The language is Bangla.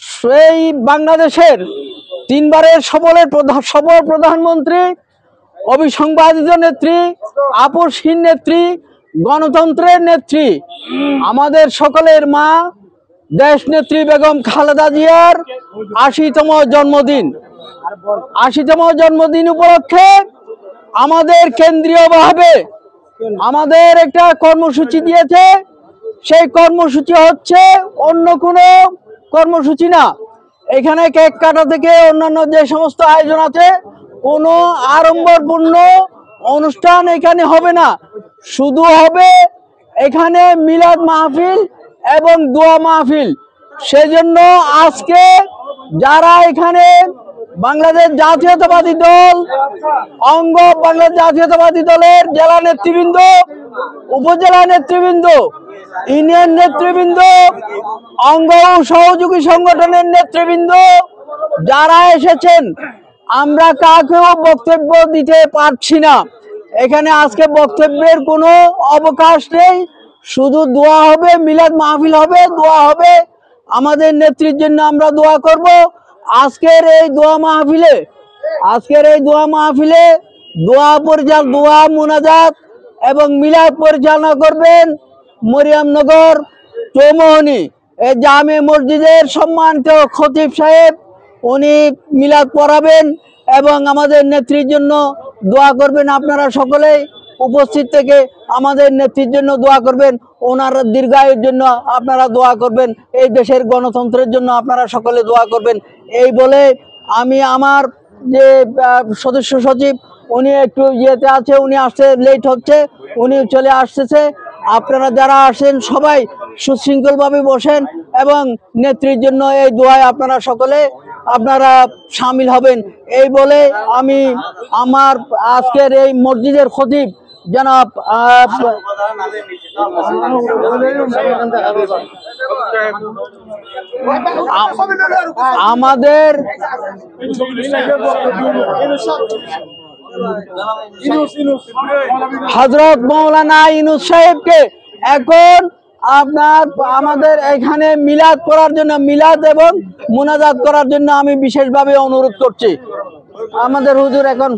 সেই বাংলাদেশের তিনবারের সফল প্রধানমন্ত্রী, অবিসংবাদিত নেত্রী, আপোষহীন নেত্রী, গণতন্ত্রের নেত্রী, আমাদের সকলের মা দেশ নেত্রী বেগম খালেদা জিয়ার ৮০তম জন্মদিন। ৮০তম জন্মদিন উপলক্ষে আমাদের কেন্দ্রীয়ভাবে আমাদের একটা কর্মসূচি দিয়েছে। সেই কর্মসূচি হচ্ছে অন্য কোনো কর্মসূচি না। এখানে কেক কাটা থেকে অন্যান্য যে সমস্ত আয়োজন আছে, কোনো আড়ম্বরপূর্ণ অনুষ্ঠান এখানে হবে না। শুধু হবে এখানে মিলাদ মাহফিল এবং দোয়া মাহফিল। সেজন্য আজকে যারা এখানে বাংলাদেশ জাতীয়তাবাদী দল অঙ্গ বাংলাদেশ জাতীয়তাবাদী দলের জেলা নেতৃবৃন্দ, উপজেলা নেতৃবৃন্দ, ইউনিয়ন নেতৃবৃন্দ, অঙ্গ ও সহযোগী সংগঠনের নেতৃবৃন্দ যারা এসেছেন, আমরা কাকেও বক্তব্য দিতে পারছি না। এখানে আজকে বক্তব্যের কোনো অবকাশ নেই। শুধু দোয়া হবে, মিলাদ মাহফিল হবে, দোয়া হবে। আমাদের নেত্রীর জন্য আমরা দোয়া করব। আজকের এই দোয়া মাহফিলে দোয়া মুনাজাত এবং মিলাদ পরিচালনা করবেন মরিয়মনগর চৌমোহনী জামে মসজিদের সম্মানিত খতিব সাহেব। উনি মিলাদ পড়াবেন এবং আমাদের নেত্রীর জন্য দোয়া করবেন। আপনারা সকলেই উপস্থিত থেকে আমাদের নেত্রীর জন্য দোয়া করবেন, ওনার দীর্ঘায়ুর জন্য আপনারা দোয়া করবেন, এই দেশের গণতন্ত্রের জন্য আপনারা সকলে দোয়া করবেন। এই বলে আমি আমার যে সদস্য সচিব, উনি একটু ইয়েতে আছে, উনি আসতে লেট হচ্ছে, উনি চলে আসতেছে। আপনারা যারা আসেন সবাই সুশৃঙ্খলভাবে বসেন এবং নেত্রীর জন্য এই দোয়ায় আপনারা সকলে শামিল হবেন। এই বলে আমি আমার আজকের এই মসজিদের খতিব জনাব আমাদের হযরত মাওলানা ইউনূস সাহেবকে এখন আমাদের এখানে মিলাদ করার জন্য, মিলাদ এবং মুনাজাত করার জন্য আমি বিশেষভাবে অনুরোধ করছি। আমাদের হুজুর এখন